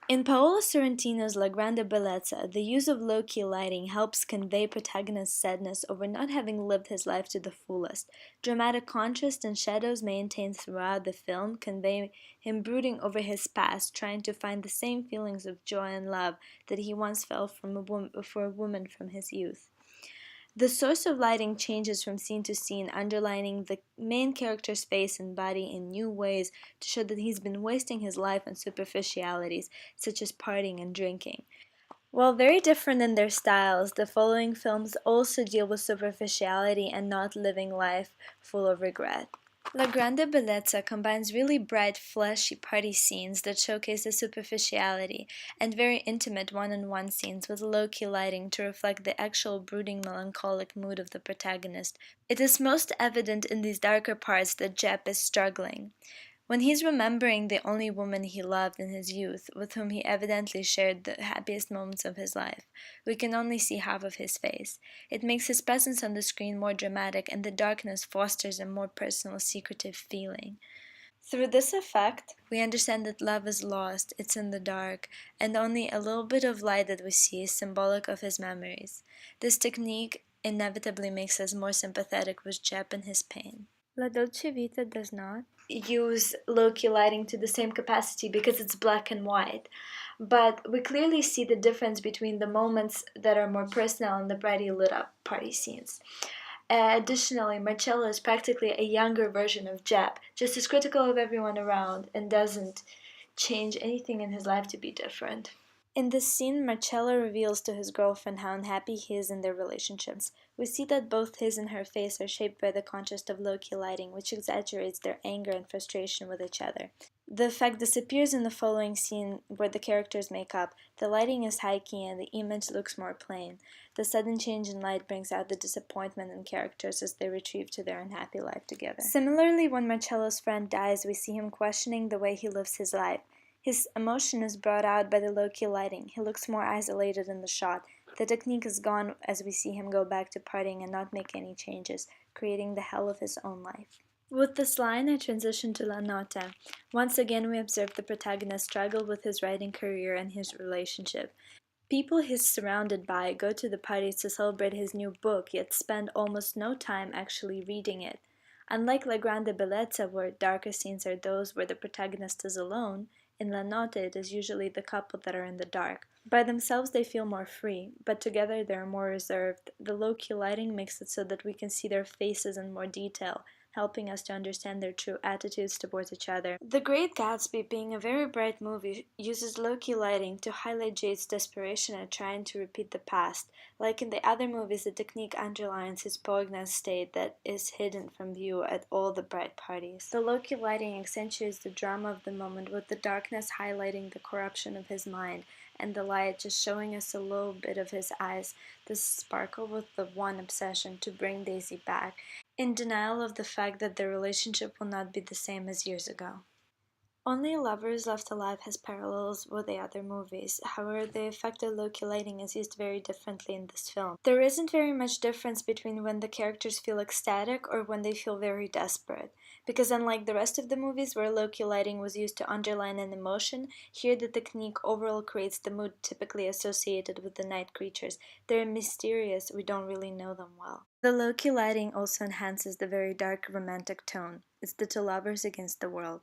In Paolo Sorrentino's La Grande Bellezza, the use of low-key lighting helps convey protagonist's sadness over not having lived his life to the fullest. Dramatic contrast and shadows maintained throughout the film convey him brooding over his past, trying to find the same feelings of joy and love that he once felt for a woman from his youth. The source of lighting changes from scene to scene, underlining the main character's face and body in new ways to show that he's been wasting his life on superficialities, such as partying and drinking. While very different in their styles, the following films also deal with superficiality and not living life full of regret. La Grande Bellezza combines really bright, flashy party scenes that showcase the superficiality and very intimate one-on-one scenes with low-key lighting to reflect the actual brooding, melancholic mood of the protagonist. It is most evident in these darker parts that Jep is struggling. When he's remembering the only woman he loved in his youth, with whom he evidently shared the happiest moments of his life, we can only see half of his face. It makes his presence on the screen more dramatic, and the darkness fosters a more personal, secretive feeling. Through this effect, we understand that love is lost, it's in the dark, and only a little bit of light that we see is symbolic of his memories. This technique inevitably makes us more sympathetic with Jep and his pain. La Dolce Vita does not use low-key lighting to the same capacity because it's black and white, but we clearly see the difference between the moments that are more personal and the brightly lit up party scenes. Additionally, Marcello is practically a younger version of Jep, just as critical of everyone around and doesn't change anything in his life to be different. In this scene, Marcello reveals to his girlfriend how unhappy he is in their relationships. We see that both his and her face are shaped by the contrast of low-key lighting, which exaggerates their anger and frustration with each other. The effect disappears in the following scene where the characters make up. The lighting is high-key and the image looks more plain. The sudden change in light brings out the disappointment in characters as they retrieve to their unhappy life together. Similarly, when Marcello's friend dies, we see him questioning the way he lives his life. His emotion is brought out by the low-key lighting. He looks more isolated in the shot. The technique is gone as we see him go back to partying and not make any changes, creating the hell of his own life. With this line, I transition to La Nota. Once again, we observe the protagonist struggle with his writing career and his relationship. People he's surrounded by go to the parties to celebrate his new book, yet spend almost no time actually reading it. Unlike La Grande Bellezza, where darker scenes are those where the protagonist is alone, in La Nota it is usually the couple that are in the dark. By themselves they feel more free, but together they are more reserved. The low-key lighting makes it so that we can see their faces in more detail, helping us to understand their true attitudes towards each other. The Great Gatsby, being a very bright movie, uses low-key lighting to highlight Jade's desperation at trying to repeat the past. Like in the other movies, the technique underlines his poignant state that is hidden from view at all the bright parties. The low-key lighting accentuates the drama of the moment, with the darkness highlighting the corruption of his mind, and the light just showing us a little bit of his eyes, this sparkle with the one obsession to bring Daisy back, in denial of the fact that their relationship will not be the same as years ago. Only Lovers Left Alive has parallels with the other movies, however the effect of low-key lighting is used very differently in this film. There isn't very much difference between when the characters feel ecstatic or when they feel very desperate, because unlike the rest of the movies where low-key lighting was used to underline an emotion, here the technique overall creates the mood typically associated with the night creatures. They're mysterious, we don't really know them well. The low-key lighting also enhances the very dark romantic tone. It's the two lovers against the world.